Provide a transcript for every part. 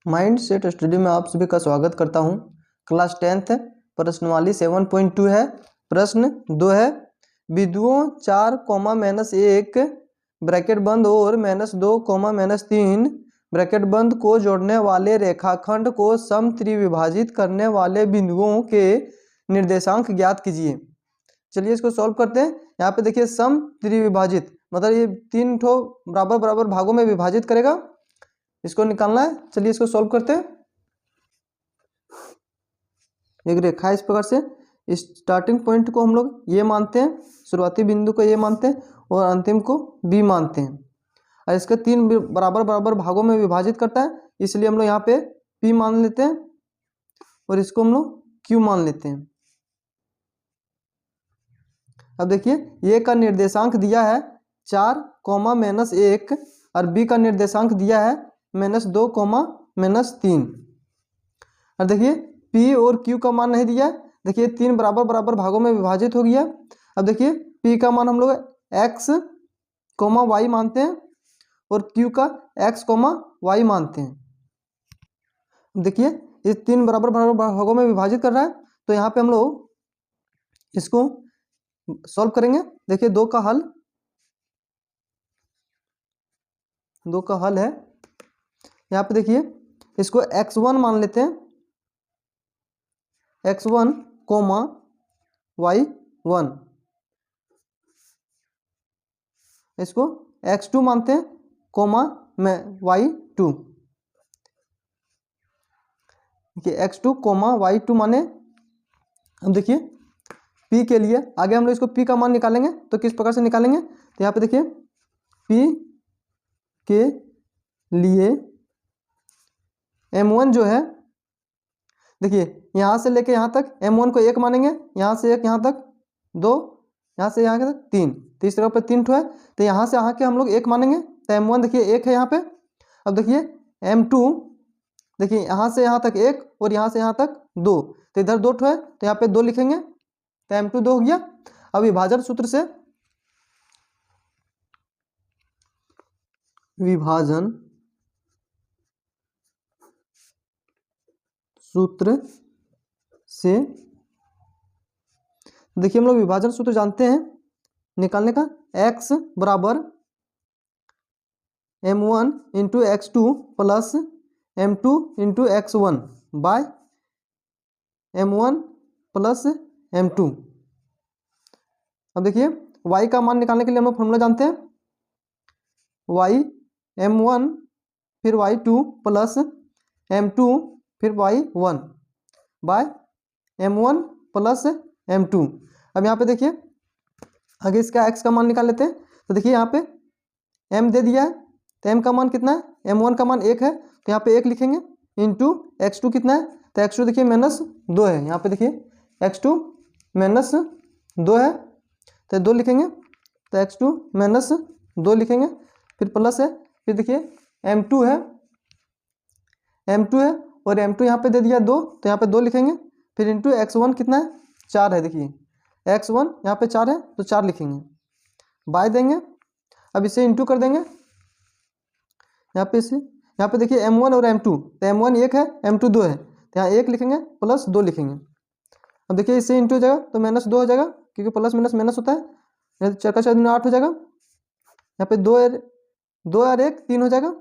Mind set study में आप सभी का स्वागत करता हूं। क्लास 10th प्रश्नवाली 7.2 है। प्रश्न 2 है, बिंदुओं 4, -1 ब्रैकेट बंद और -2, -3 ब्रैकेट बंद को जोड़ने वाले रेखाखंड को समत्रिविभाजित करने वाले बिंदुओं के निर्देशांक ज्ञात कीजिए। चलिए इसको सॉल्व करते हैं। यहाँ पे देखिए समत्रिविभाजित मतलब ये 3 ठो बराबर बराबर भागों में विभाजित करेगा, इसको निकालना है। चलिए इसको सॉल्व करते हैं। एक रेखा इस प्रकार से, स्टार्टिंग पॉइंट को हम लोग ये मानते हैं, शुरुआती बिंदु को ये मानते हैं और अंतिम को बी मानते हैं, और इसके 3 बराबर बराबर भागों में विभाजित करता है, इसलिए हम लोग यहाँ पे पी मान लेते हैं और इसको हम लोग क्यू मान लेते हैं। अब देखिए ए का निर्देशांक दिया है 4, -1 और बी का निर्देशांक दिया है -2, -3। और देखिए पी और क्यू का मान नहीं दिया, देखिए 3 बराबर बराबर भागों में विभाजित हो गया। अब देखिए पी का मान हम लोग x, y मानते हैं और क्यू का x, y मानते हैं। देखिए ये 3 बराबर बराबर भागों में विभाजित कर रहा है, तो यहाँ पे हम लोग इसको सॉल्व करेंगे। देखिए 2 का हल है। यहाँ पे देखिए इसको x1 मान लेते हैं, x1, y1, इसको x2 मानते हैं, y2। देखिए x2, y2 माने। अब देखिए p के लिए आगे हम लोग इसको p का मान निकालेंगे, तो किस प्रकार से निकालेंगे, तो यहाँ पे देखिए p के लिए m1 जो है, देखिए यहाँ से लेके यहाँ तक m1 को 1 मानेंगे, यहाँ से 1 यहाँ तक 2, यहाँ से यहाँ तक 3, तो इस तरह पे 3 ठो है, तो यहाँ से आके हम लोग 1 मानेंगे, तो m1 देखिए 1 है यहाँ पे। अब देखिए m2, देखिए यहाँ से यहाँ तक 1 और यहाँ से यहाँ तक 2, तो इधर 2 ठो है, तो यहाँ पे 2 लिखेंगे, तो m2 2 हो गया। अब विभाजन सूत्र से देखिए हम लोग विभाजन सूत्र जानते हैं निकालने का, x बराबर m1 into x2 plus m2 into x1 by m1 plus m2। अब देखिए y का मान निकालने के लिए हम लोग फॉर्मूला जानते हैं, y m1 फिर y2 प्लस m2 फिर y1 bye m1 plus m2। अब यहाँ पे देखिए आगे इसका x का मान निकाल लेते हैं, तो देखिए यहाँ पे m दे दिया है, तो m का मान कितना है, m1 का मान 1 है, तो यहाँ पे 1 लिखेंगे, इंटू x2 कितना है, तो x2 देखिए -2 है, यहाँ पे देखिए x2 -2 है, तो 2 लिखेंगे, तो x2 -2 लिखेंगे, फिर प्लस है, फिर देखिए m2 है और m2 यहाँ पे दे दिया 2, तो यहाँ पे 2 लिखेंगे, फिर इंटू x1 कितना है, 4 है, देखिए x1 यहाँ पे 4 है, तो 4 लिखेंगे, बाय देंगे। अब इसे इंटू कर देंगे यहाँ पे, इसे यहाँ पे देखिए m1 और m2, तो m1 1 है, m2 2 है, तो यहाँ 1 लिखेंगे प्लस 2 लिखेंगे। अब देखिए इससे इंटू हो जाएगा तो -2 हो जाएगा, क्योंकि प्लस माइनस माइनस होता है, 4 का 4 8 हो जाएगा, यहाँ पे 2 और 1 3 हो जाएगा।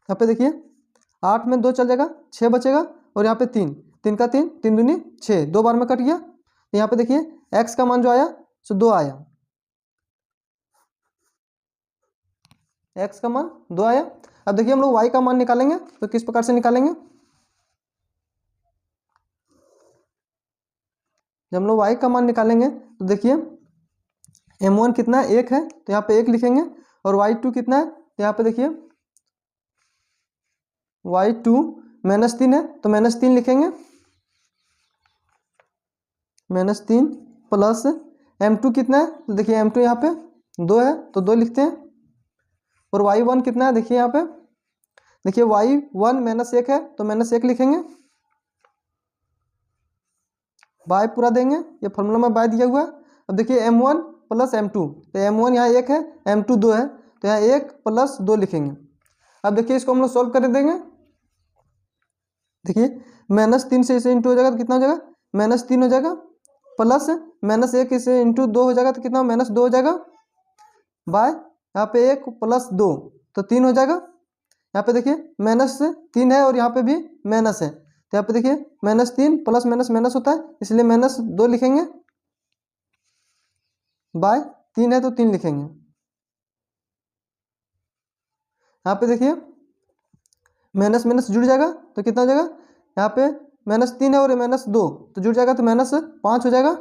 यहाँ पे देखिए 8 में 2 चल जाएगा, 6 बचेगा, और यहाँ पे 3 का 3 3 दूनी 6, 2 बार में कट गया। तो यहाँ पे देखिए x का मान जो आया सो 2 आया, x का मान 2 आया। अब देखिए हम लोग y का मान निकालेंगे, तो किस प्रकार से निकालेंगे, जब हम लोग y का मान निकालेंगे तो देखिए m1 कितना है, 1 है, तो यहाँ पे 1 लिखेंगे, और y2 कितना है, तो यहाँ पे देखिए y2 -3 है, तो -3 लिखेंगे, -3 प्लस m2 कितना है, तो देखिए m2 यहाँ पे 2 है, तो 2 लिखते हैं, और y1 कितना है, देखिए यहाँ पे देखिए y1 -1 है, तो -1 लिखेंगे, बाय पूरा देंगे, ये फॉर्मूला में बाय दिया हुआ है। अब देखिए m1 प्लस m2, तो m1 यहाँ 1 है, m2 2 है, तो यहाँ 1 प्लस 2 लिखेंगे। अब देखिए इसको हम लोग सॉल्व कर देंगे। देखिए -3 से इसे इंटू हो जाएगा तो कितना हो जाएगा, -3 हो जाएगा, प्लस -1 इसे इंटू 2 हो जाएगा तो कितना, -2 हो जाएगा, बाय यहाँ पे 1 + 2 तो 3 हो जाएगा। यहाँ पे देखिए -3 है और यहाँ पे भी माइनस है, तो यहाँ पे देखिए -3 प्लस माइनस माइनस होता है, इसलिए -2 लिखेंगे, बाय 3 है तो 3 लिखेंगे। यहाँ पे देखिए माइनस माइनस जुड़ जाएगा तो कितना हो जाएगा, यहाँ पे -3 है और -2 तो जुड़ जाएगा तो -5 हो जाएगा,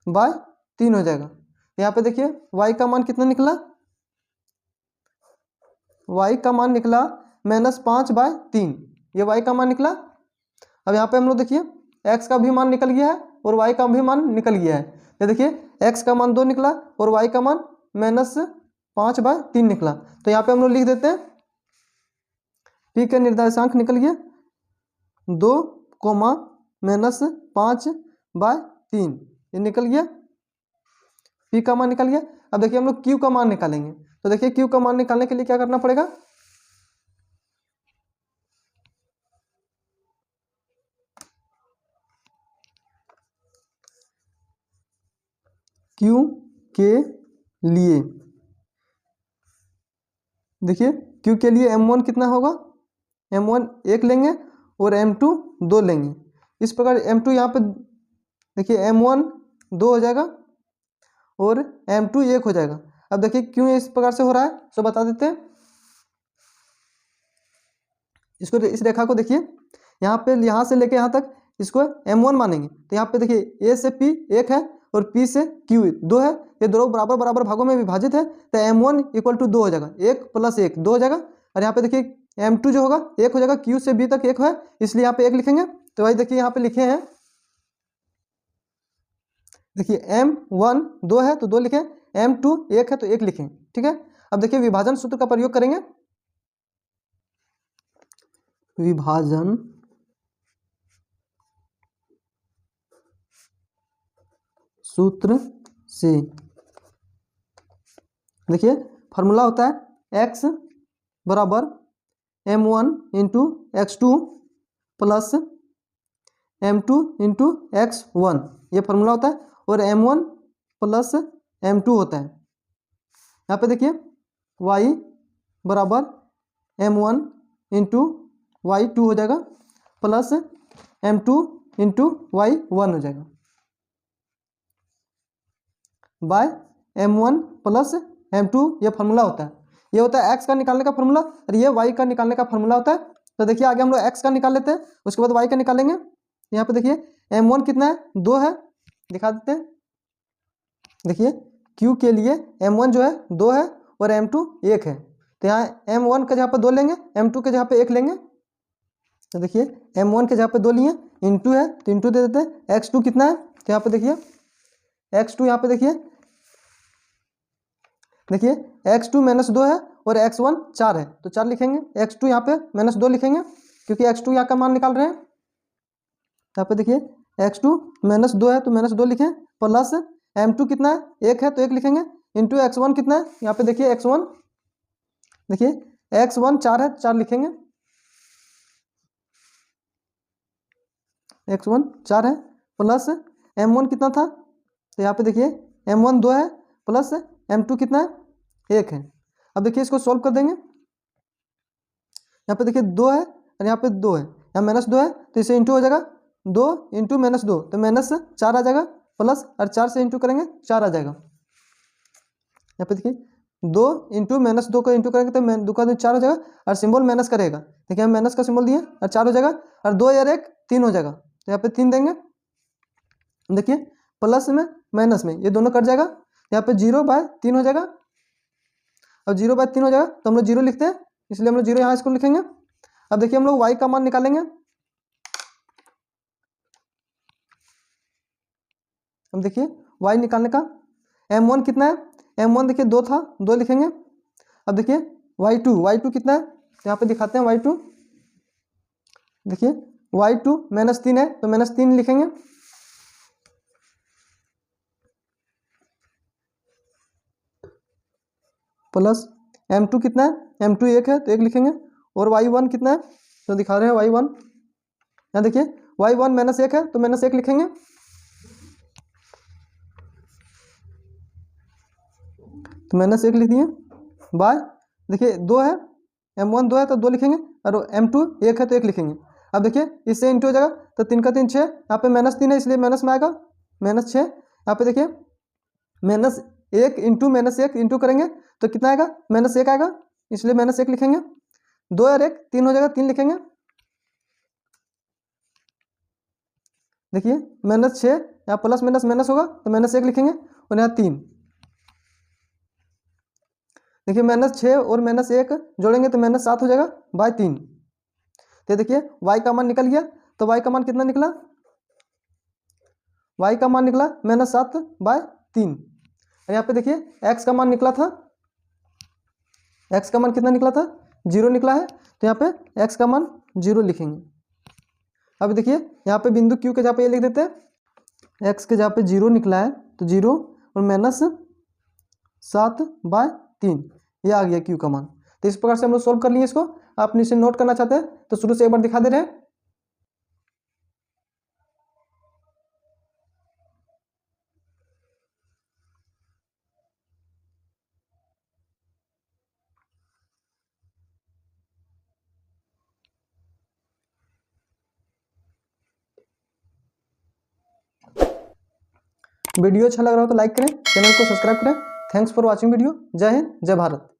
बाय 3 हो जाएगा। यहाँ पे देखिए y का मान कितना निकला, y का मान निकला -5/3, ये y का मान निकला। अब यहाँ पे हम लोग देखिए x का भी मान निकल गया है और y का भी मान निकल गया है। ये देखिए x का मान 2 निकला और y का मान -5/3 निकला। तो यहाँ पे हम लोग लिख देते हैं p के निर्देशांक निकल गया 2, -5/3, ये निकल गया, p का मान निकल गया। अब देखिए हम लोग q का मान निकालेंगे, तो देखिए q का मान निकालने के लिए क्या करना पड़ेगा, q के लिए देखिए q के लिए m1 कितना होगा, m1 1 लेंगे और m2 2 लेंगे। इस प्रकार m2 यहाँ पे देखिए m1 2 हो जाएगा और m2 1 हो जाएगा। अब देखिए क्यों इस प्रकार से हो रहा है सो बता देते हैं। इसको इस रेखा को देखिए यहाँ पे, यहाँ से लेके यहाँ तक इसको m1 मानेंगे, तो यहाँ पे देखिए a से p 1 है और p से q 2 है, ये दोनों बराबर बराबर भागों में विभाजित है, तो m1 = 2 हो जाएगा, 1 + 1 2 हो जाएगा। और यहाँ पे देखिए m2 जो होगा 1 हो जाएगा, q से b तक 1 है, इसलिए यहाँ पे 1 लिखेंगे। तो भाई देखिए यहाँ पे लिखे हैं, देखिए m1 2 है तो 2 लिखें, m2 1 है तो 1 लिखें, ठीक है। अब देखिए विभाजन सूत्र का प्रयोग करेंगे, विभाजन सूत्र से देखिए फार्मूला होता है x बराबर m1 × x2 plus m2 × x1, ये फार्मूला होता है, और m1 प्लस m2 होता है। यहाँ पे देखिए y बराबर m1 × y2 हो जाएगा प्लस m2 × y1 हो जाएगा, बाय m1 प्लस m2, ये फार्मूला होता है। ये होता है x का निकालने का फार्मूला और ये y का निकालने का फार्मूला होता है। तो देखिए आगे हम लोग x का निकाल लेते हैं, उसके बाद y का निकालेंगे। यहाँ पे देखिए m1 कितना है, 2 है, दिखा देते हैं। देखिए q के लिए m1 जो है 2 है और m2 1 है, तो यहाँ m1 के जगह पे 2 लेंगे, m2 के जगह पे 1 लेंगे। तो देखिए m1 के जगह पे 2 लिए, इंटू है तो इंटू दे देते हैं। x2 कितना है, तो यहाँ पे देखिए x2, यहाँ पे देखिए x2 -2 है और x1 4 है, तो 4 लिखेंगे। x2 यहाँ पे -2 लिखेंगे क्योंकि x2 यहाँ का मान निकाल रहे हैं। यहाँ पे देखिए x2 -2 है तो -2 लिखें, प्लस m2 कितना है, 1 है तो 1 लिखेंगे, इंटू x1 कितना है, यहाँ पे देखिए x1, देखिए x1 4 है, 4 लिखेंगे, x1 4 है, प्लस m1 कितना था, तो यहाँ पे देखिए m1 2 है, प्लस m2 कितना है, 1 है। अब देखिए इसको सॉल्व कर देंगे। यहाँ पे देखिए 2 है और यहाँ पे 2 है, यहाँ -2 है तो इसे इंटू हो जाएगा, 2 × -2 तो -4 आ जाएगा, प्लस और 4 से इंटू करेंगे 4 आ जाएगा। यहाँ पे देखिए 2 × -2 को इंटू करेंगे तो 2 का 4 हो जाएगा और सिंबल माइनस करेगा, देखिए हम माइनस का सिंबल दिए और 4 हो जाएगा, और 2 और 1 3 हो जाएगा, तो यहाँ पे 3 देंगे। देखिए प्लस में माइनस में ये दोनों कट जाएगा, यहाँ पे 0/3 हो जाएगा, अब 0/3 हो जाएगा तो हम लोग 0 लिखते हैं, इसलिए हम लोग 0 यहाँ इसको लिखेंगे। अब देखिए हम लोग y का मान निकालेंगे। अब देखिए y निकालने का, m1 कितना है, m1 देखिए 2 था, 2 लिखेंगे। अब देखिए y2 कितना है, तो यहाँ पे दिखाते हैं y2, देखिए y2 -3 है तो -3 लिखेंगे, प्लस m2 कितना है, m2 1 है तो 1 लिखेंगे, और y1 कितना है तो दिखा रहे हैं y1, यहाँ देखिए y1 -1 है तो -1 लिखेंगे, तो -1 लिख दिए, बाय देखिए 2 है, m1 2 है तो 2 लिखेंगे, और m2 1 है तो 1 लिखेंगे। अब देखिए इससे इंटू हो जाएगा तो 3 का 3 6, यहाँ पे -3 है इसलिए माइनस में आएगा, -6। यहाँ पे देखिए -1 इंटू -1 इंटू करेंगे तो कितना आएगा, -1 आएगा, इसलिए -1 लिखेंगे। 2 और 1 3 हो जाएगा, 3 लिखेंगे। देखिए -6 यहाँ प्लस माइनस माइनस होगा तो -1 लिखेंगे, और यहाँ 3। देखिए -6 और -1 जोड़ेंगे तो -7 हो जाएगा बाय 3। तो देखिए y का मान निकल गया, तो y का मान कितना निकला, y का मान निकला -7 बाय 3। और यहाँ पे देखिए x का मान निकला था, x का मान कितना निकला था, 0 निकला है, तो यहाँ पे x का मान 0 लिखेंगे। अब देखिए यहाँ पे बिंदु q के जहाँ पे ये लिख देते हैं, x के जहाँ पे 0 निकला है तो 0 और -7 बाय 3, ये आ गया q का मान। तो इस प्रकार से हम लोग सोल्व कर लिए इसको। आप नीचे नोट करना चाहते हैं तो शुरू से एक बार दिखा दे रहे हैं। वीडियो अच्छा लग रहा हो तो लाइक करें, चैनल को सब्सक्राइब करें। Thanks for watching video. जय हिंद, जय भारत।